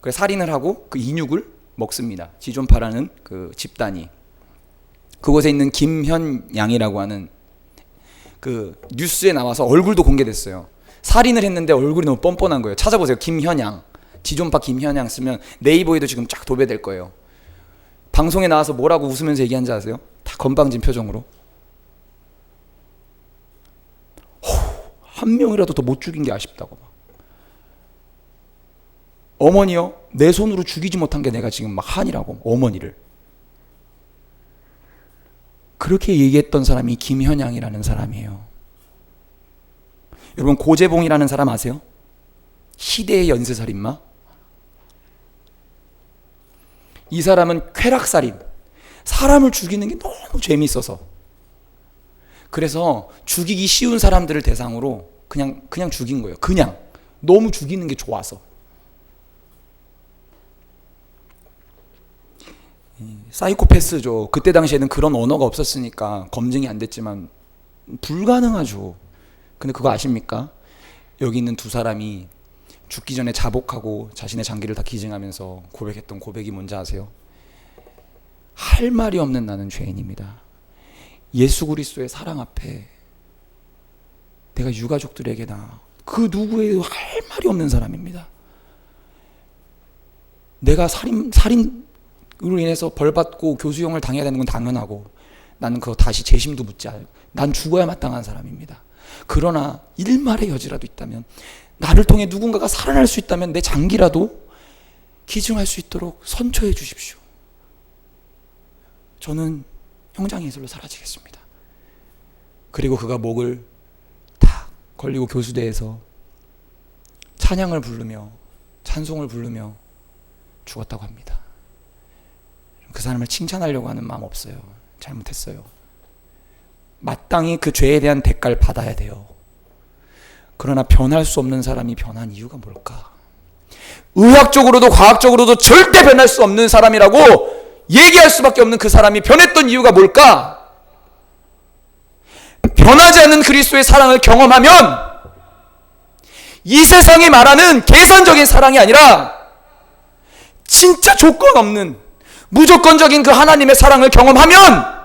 그래서 살인을 하고 그 인육을 먹습니다. 지존파라는 그 집단이. 그곳에 있는 김현양이라고 하는 그 뉴스에 나와서 얼굴도 공개됐어요. 살인을 했는데 얼굴이 너무 뻔뻔한 거예요. 찾아보세요. 김현양, 지존파 김현양 쓰면 네이버에도 지금 쫙 도배될 거예요. 방송에 나와서 뭐라고 웃으면서 얘기한지 아세요? 다 건방진 표정으로. 한 명이라도 더 못 죽인 게 아쉽다고. 어머니요, 내 손으로 죽이지 못한 게 내가 지금 막 한이라고. 어머니를 그렇게 얘기했던 사람이 김현양이라는 사람이에요. 여러분 고재봉이라는 사람 아세요? 희대의 연쇄살인마. 이 사람은 쾌락살인, 사람을 죽이는 게 너무 재미있어서, 그래서 죽이기 쉬운 사람들을 대상으로 그냥 죽인 거예요. 그냥 너무 죽이는 게 좋아서. 사이코패스죠. 그때 당시에는 그런 언어가 없었으니까 검증이 안 됐지만 불가능하죠. 근데 그거 아십니까? 여기 있는 두 사람이 죽기 전에 자복하고 자신의 장기를 다 기증하면서 고백했던 고백이 뭔지 아세요? 할 말이 없는 나는 죄인입니다. 예수 그리스도의 사랑 앞에 내가 유가족들에게나 그 누구에도 할 말이 없는 사람입니다. 내가 살인으로 인해서 벌받고 교수형을 당해야 되는 건 당연하고, 나는 그거 다시 재심도 묻지 않고 난 죽어야 마땅한 사람입니다. 그러나 일말의 여지라도 있다면, 나를 통해 누군가가 살아날 수 있다면 내 장기라도 기증할 수 있도록 선처해 주십시오. 저는 형장 예술로 사라지겠습니다. 그리고 그가 목을 탁 걸리고 교수대에서 찬양을 부르며 찬송을 부르며 죽었다고 합니다. 그 사람을 칭찬하려고 하는 마음 없어요. 잘못했어요. 마땅히 그 죄에 대한 대가를 받아야 돼요. 그러나 변할 수 없는 사람이 변한 이유가 뭘까? 의학적으로도 과학적으로도 절대 변할 수 없는 사람이라고 얘기할 수밖에 없는 그 사람이 변했던 이유가 뭘까? 변하지 않는 그리스도의 사랑을 경험하면 이 세상이 말하는 계산적인 사랑이 아니라 진짜 조건 없는 무조건적인 그 하나님의 사랑을 경험하면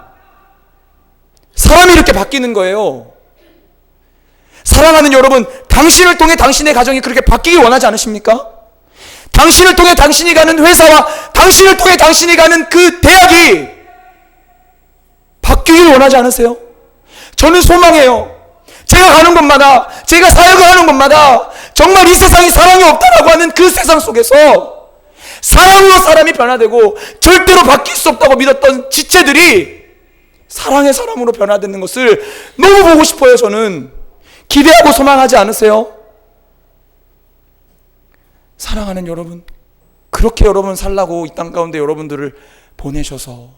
사람이 이렇게 바뀌는 거예요. 사랑하는 여러분, 당신을 통해 당신의 가정이 그렇게 바뀌길 원하지 않으십니까? 당신을 통해 당신이 가는 회사와 당신을 통해 당신이 가는 그 대학이 바뀌길 원하지 않으세요? 저는 소망해요. 제가 가는 곳마다, 제가 사역을 하는 곳마다 정말 이 세상이 사랑이 없다라고 하는 그 세상 속에서 사랑으로 사람이 변화되고 절대로 바뀔 수 없다고 믿었던 지체들이 사랑의 사람으로 변화되는 것을 너무 보고 싶어요. 저는 기대하고 소망하지 않으세요? 사랑하는 여러분, 그렇게 여러분 살라고 이 땅 가운데 여러분들을 보내셔서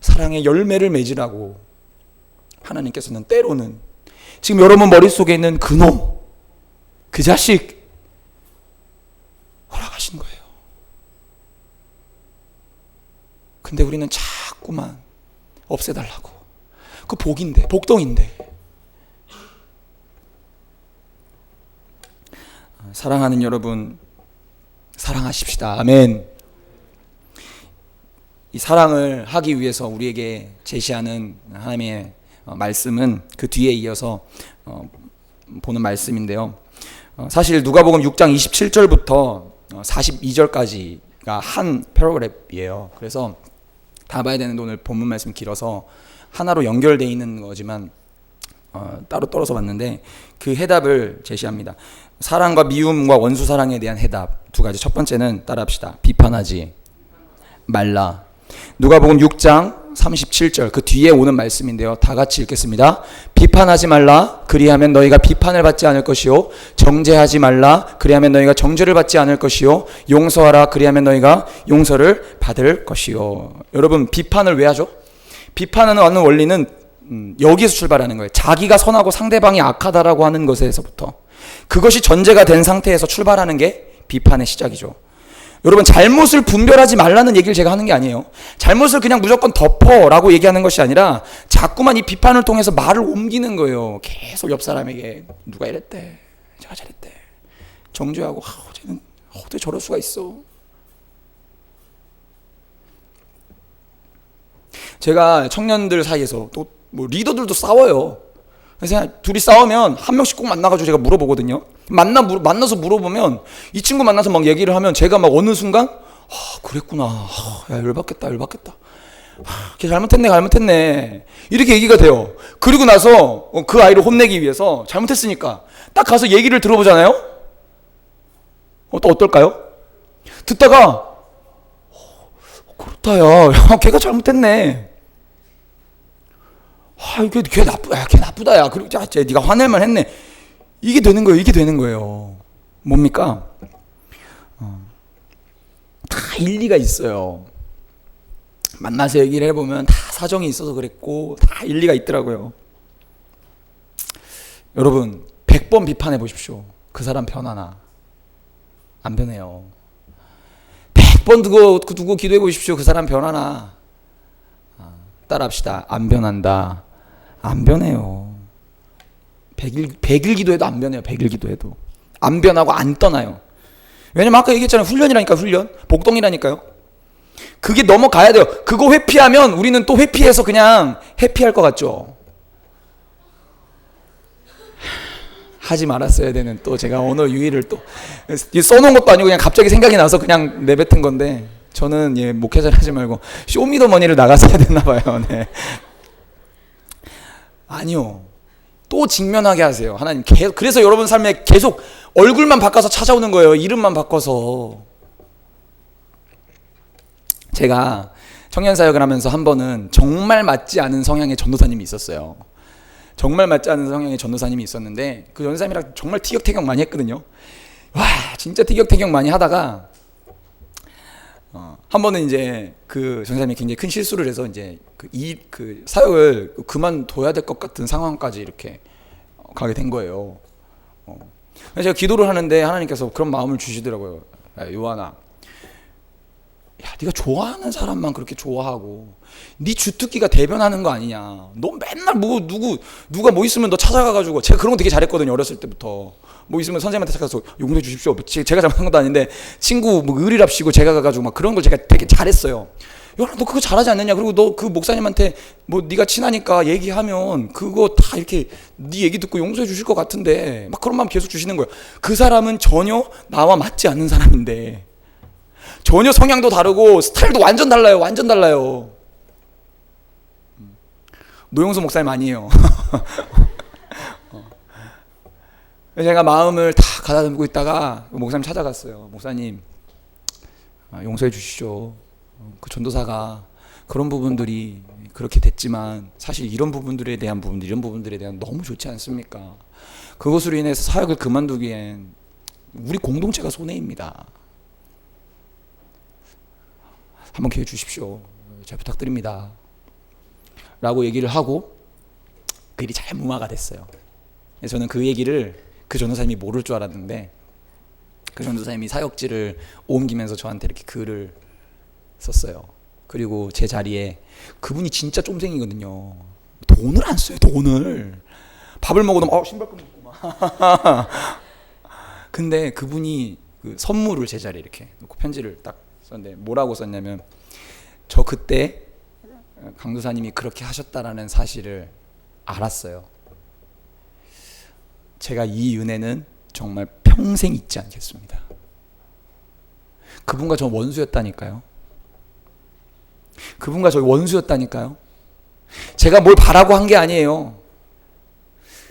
사랑의 열매를 맺으라고 하나님께서는 때로는 지금 여러분 머릿속에 있는 그놈, 그 자식 허락하신 거예요. 근데 우리는 자꾸만 없애달라고. 그 복인데, 복덩인데. 사랑하는 여러분, 사랑하십시다. 아멘. 이 사랑을 하기 위해서 우리에게 제시하는 하나님의 말씀은 그 뒤에 이어서 보는 말씀인데요. 사실 누가복음 6장 27절부터 42절까지가 한 패러그래프예요. 그래서 다 봐야 되는데 오늘 본문 말씀 길어서 하나로 연결되어 있는 거지만 따로 떨어서 봤는데 그 해답을 제시합니다. 사랑과 미움과 원수 사랑에 대한 해답 두 가지. 첫 번째는 따라합시다. 비판하지 말라. 누가복음 6장 37절 그 뒤에 오는 말씀인데요. 다 같이 읽겠습니다. 비판하지 말라. 그리하면 너희가 비판을 받지 않을 것이요. 정죄하지 말라. 그리하면 너희가 정죄를 받지 않을 것이요. 용서하라. 그리하면 너희가 용서를 받을 것이요. 여러분, 비판을 왜 하죠? 비판하는 원리는 여기에서 출발하는 거예요. 자기가 선하고 상대방이 악하다라고 하는 것에서부터 그것이 전제가 된 상태에서 출발하는 게 비판의 시작이죠. 여러분, 잘못을 분별하지 말라는 얘기를 제가 하는 게 아니에요. 잘못을 그냥 무조건 덮어라고 얘기하는 것이 아니라 자꾸만 이 비판을 통해서 말을 옮기는 거예요. 계속 옆 사람에게 누가 이랬대, 제가 잘했대, 정죄하고 쟤는 어떻게 저럴 수가 있어. 제가 청년들 사이에서 또 뭐 리더들도 싸워요. 그래서 둘이 싸우면 한 명씩 꼭 만나가지고 제가 물어보거든요. 만나서 물어보면 이 친구 만나서 막 얘기를 하면 제가 막 어느 순간 그랬구나, 야 열받겠다 걔 잘못했네 이렇게 얘기가 돼요. 그리고 나서 그 아이를 혼내기 위해서 잘못했으니까 딱 가서 얘기를 들어보잖아요. 또 어떨까요? 듣다가 그렇다, 야 걔가 잘못했네, 걔 나쁘다, 야. 그리고 네가 화낼만 했네. 이게 되는 거예요. 뭡니까? 다 일리가 있어요. 만나서 얘기를 해보면 다 사정이 있어서 그랬고 다 일리가 있더라고요. 여러분, 100번 비판해 보십시오. 그 사람 변하나? 안 변해요. 100번 두고 기도해 보십시오. 그 사람 변하나? 따라합시다. 안 변한다. 안 변해요. 100일 기도해도 안 변해요. 100일 기도해도 안 변하고 안 떠나요. 왜냐면 아까 얘기했잖아요. 훈련이라니까, 훈련. 복덩이라니까요. 그게 넘어가야 돼요. 그거 회피하면 우리는 또 회피해서 그냥 해피할 것 같죠. 하지 말았어야 되는, 또 제가 언어 유희를 또 써놓은 것도 아니고 그냥 갑자기 생각이 나서 그냥 내뱉은 건데, 저는 목회자를 하지 말고 쇼미더머니를 나갔어야 됐나 봐요. 네. 아니요. 또 직면하게 하세요. 하나님 계속. 그래서 여러분 삶에 계속 얼굴만 바꿔서 찾아오는 거예요. 이름만 바꿔서. 제가 청년 사역을 하면서 한 번은 정말 맞지 않은 성향의 전도사님이 있었어요. 정말 맞지 않은 성향의 전도사님이 있었는데 그 전도사님이랑 정말 티격태격 많이 했거든요. 와, 진짜 티격태격 많이 하다가 한 번은 이제 그 전사님이 굉장히 큰 실수를 해서 이제 그 사역을 그만둬야 될 것 같은 상황까지 이렇게 가게 된 거예요. 그래서 제가 기도를 하는데 하나님께서 그런 마음을 주시더라고요. 야, 요한아, 야, 네가 좋아하는 사람만 그렇게 좋아하고 네 주특기가 대변하는 거 아니냐. 너 맨날 누가 뭐 있으면 너 찾아가가지고, 제가 그런 거 되게 잘했거든요. 어렸을 때부터. 뭐 있으면 선생님한테 찾아가서 용서해 주십시오. 제가 잘못한 것도 아닌데 친구 뭐 의리랍시고 제가 가가지고 막 그런 걸 제가 되게 잘했어요. 야, 너 그거 잘하지 않느냐? 그리고 너 그 목사님한테 뭐 네가 친하니까 얘기하면 그거 다 이렇게 네 얘기 듣고 용서해 주실 것 같은데 막 그런 마음 계속 주시는 거예요. 그 사람은 전혀 나와 맞지 않는 사람인데 전혀 성향도 다르고 스타일도 완전 달라요. 완전 달라요. 노영수 목사님 아니에요. 제가 마음을 다 가다듬고 있다가 목사님 찾아갔어요. 목사님, 용서해 주시죠. 그 전도사가 그런 부분들이 그렇게 됐지만 사실 이런 부분들에 대한 부분들, 이런 부분들에 대한 너무 좋지 않습니까? 그것으로 인해서 사역을 그만두기엔 우리 공동체가 손해입니다. 한번 기회 주십시오. 잘 부탁드립니다. 라고 얘기를 하고 그 일이 잘 무마가 됐어요. 저는 그 얘기를 그 전도사님이 모를 줄 알았는데 그 전도사님이 사역지를 옮기면서 저한테 이렇게 글을 썼어요. 그리고 제 자리에 그분이 진짜 쫌생이거든요. 돈을 안 써요. 돈을. 밥을 먹어도 신발끈 묶고 막. 근데 그분이 그 선물을 제 자리에 이렇게 놓고 편지를 딱 썼는데 뭐라고 썼냐면 저 그때 강도사님이 그렇게 하셨다라는 사실을 알았어요. 제가 이 은혜는 정말 평생 잊지 않겠습니다. 그분과 저 원수였다니까요. 그분과 저 원수였다니까요. 제가 뭘 바라고 한 게 아니에요.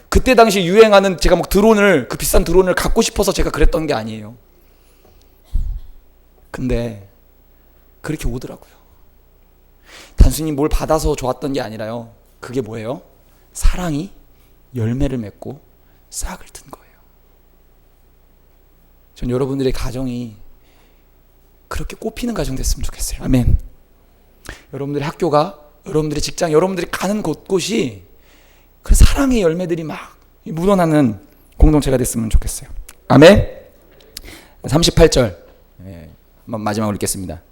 그때 당시 유행하는 제가 막 드론을, 그 비싼 드론을 갖고 싶어서 제가 그랬던 게 아니에요. 근데 그렇게 오더라고요. 단순히 뭘 받아서 좋았던 게 아니라요. 그게 뭐예요? 사랑이 열매를 맺고 싹을 튼 거예요. 전 여러분들의 가정이 그렇게 꽃피는 가정 됐으면 좋겠어요. 아멘. 여러분들의 학교가, 여러분들의 직장, 여러분들이 가는 곳곳이 그 사랑의 열매들이 막 묻어나는 공동체가 됐으면 좋겠어요. 아멘. 38절 마지막으로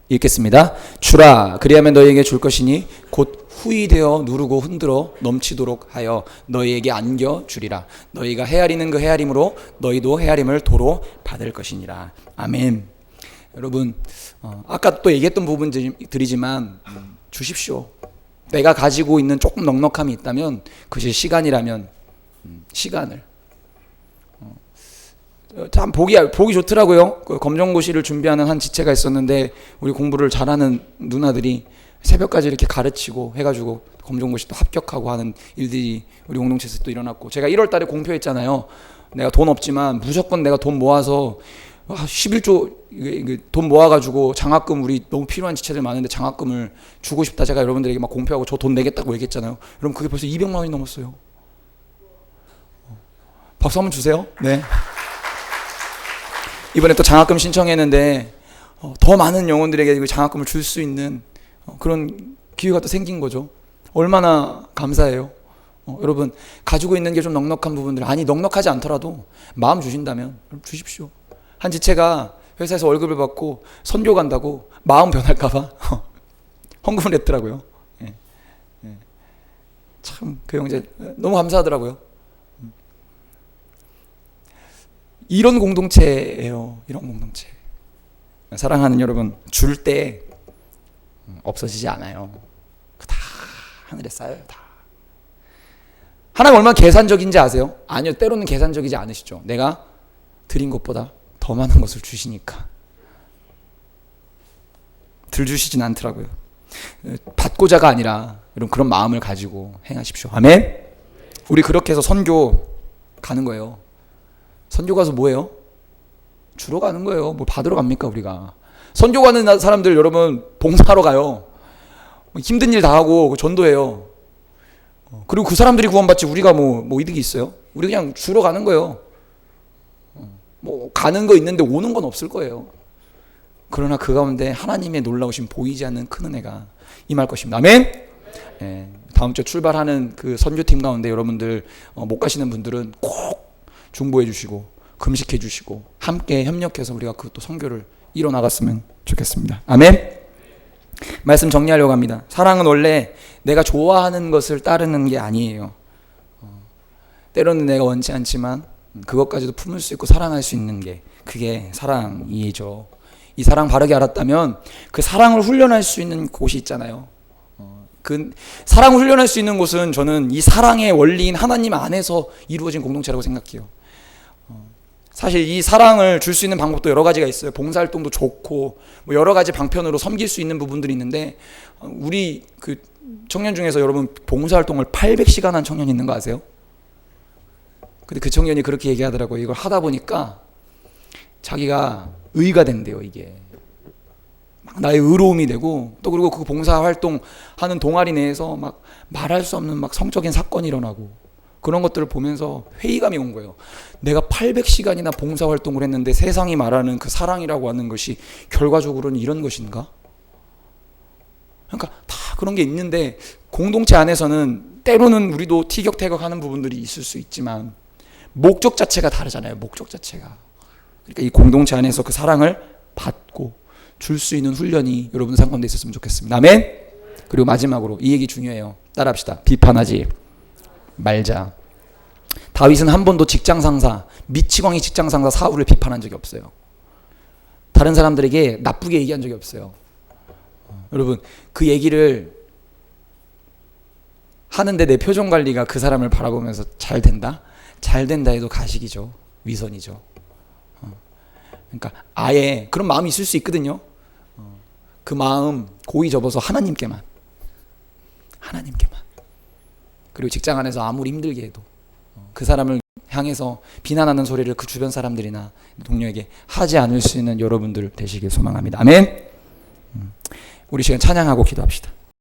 읽겠습니다. 주라 그리하면 너희에게 줄 것이니 곧 후히 되어 누르고 흔들어 넘치도록 하여 너희에게 안겨 주리라. 너희가 헤아리는 그 헤아림으로 너희도 헤아림을 도로 받을 것이니라. 아멘. 여러분 아까 또 얘기했던 부분들이지만 주십시오. 내가 가지고 있는 조금 넉넉함이 있다면 그것이 시간이라면 시간을 참 보기 좋더라고요. 그 검정고시를 준비하는 한 지체가 있었는데 우리 공부를 잘하는 누나들이 새벽까지 이렇게 가르치고 해가지고 검정고시 또 합격하고 하는 일들이 우리 공동체에서 또 일어났고 제가 1월 달에 공표했잖아요. 내가 돈 없지만 무조건 내가 돈 모아서 11조 돈 모아가지고 장학금 우리 너무 필요한 지체들 많은데 장학금을 주고 싶다. 제가 여러분들에게 막 공표하고 저 돈 내겠다고 얘기했잖아요. 여러분 그게 벌써 200만 원이 넘었어요. 박수 한번 주세요. 네. 이번에 또 장학금 신청했는데 더 많은 영혼들에게 장학금을 줄 수 있는 그런 기회가 또 생긴 거죠. 얼마나 감사해요. 여러분 가지고 있는 게 좀 넉넉한 부분들 아니 넉넉하지 않더라도 마음 주신다면 주십시오. 한 지체가 회사에서 월급을 받고 선교 간다고 마음 변할까봐 헌금을 했더라고요. 예. 참 그 형제 너무 감사하더라고요. 이런 공동체예요. 이런 공동체. 사랑하는 여러분, 줄 때 없어지지 않아요. 다 하늘에 쌓여요. 다. 하나님 얼마나 계산적인지 아세요? 아니요. 때로는 계산적이지 않으시죠. 내가 드린 것보다 더 많은 것을 주시니까. 들 주시진 않더라고요. 받고자가 아니라 여러분 그런 마음을 가지고 행하십시오. 아멘. 우리 그렇게 해서 선교 가는 거예요. 선교 가서 뭐예요? 주러 가는 거예요. 뭘 받으러 갑니까 우리가? 선교 가는 사람들 여러분 봉사하러 가요. 힘든 일 다 하고 전도해요. 그리고 그 사람들이 구원받지 우리가 뭐 이득이 있어요? 우리 그냥 주러 가는 거예요. 뭐 가는 거 있는데 오는 건 없을 거예요. 그러나 그 가운데 하나님의 놀라우신 보이지 않는 큰 은혜가 임할 것입니다. 아멘. 예, 다음 주에 출발하는 그 선교팀 가운데 여러분들 못 가시는 분들은 꼭 중보해 주시고 금식해 주시고 함께 협력해서 우리가 그 또 선교를 이뤄나갔으면 좋겠습니다. 아멘. 말씀 정리하려고 합니다. 사랑은 원래 내가 좋아하는 것을 따르는 게 아니에요. 때로는 내가 원치 않지만 그것까지도 품을 수 있고 사랑할 수 있는 게 그게 사랑이죠. 이 사랑 바르게 알았다면 그 사랑을 훈련할 수 있는 곳이 있잖아요. 그 사랑을 훈련할 수 있는 곳은 저는 이 사랑의 원리인 하나님 안에서 이루어진 공동체라고 생각해요. 사실 이 사랑을 줄 수 있는 방법도 여러 가지가 있어요. 봉사활동도 좋고 뭐 여러 가지 방편으로 섬길 수 있는 부분들이 있는데, 우리 그 청년 중에서 여러분 봉사활동을 800시간 한 청년이 있는 거 아세요? 근데 그 청년이 그렇게 얘기하더라고요. 이걸 하다 보니까 자기가 의가 된대요. 이게 막 나의 의로움이 되고, 또 그리고 그 봉사활동 하는 동아리 내에서 막 말할 수 없는 막 성적인 사건이 일어나고, 그런 것들을 보면서 회의감이 온 거예요. 내가 800시간이나 봉사활동을 했는데 세상이 말하는 그 사랑이라고 하는 것이 결과적으로는 이런 것인가? 그러니까 다 그런 게 있는데, 공동체 안에서는 때로는 우리도 티격태격하는 부분들이 있을 수 있지만 목적 자체가 다르잖아요. 목적 자체가. 그러니까 이 공동체 안에서 그 사랑을 받고 줄 수 있는 훈련이 여러분 삶 가운데 있었으면 좋겠습니다. 아멘. 그리고 마지막으로 이 얘기 중요해요. 따라합시다. 비판하지 말자. 다윗은 한 번도 직장 상사, 미치광이 직장 상사 사울을 비판한 적이 없어요. 다른 사람들에게 나쁘게 얘기한 적이 없어요. 여러분, 그 얘기를 하는데 내 표정 관리가 그 사람을 바라보면서 잘 된다? 잘 된다 해도 가식이죠. 위선이죠. 그러니까 아예 그런 마음이 있을 수 있거든요. 그 마음 고이 접어서 하나님께만. 그리고 직장 안에서 아무리 힘들게 해도 그 사람을 향해서 비난하는 소리를 그 주변 사람들이나 동료에게 하지 않을 수 있는 여러분들 되시길 소망합니다. 아멘. 우리 시간 찬양하고 기도합시다.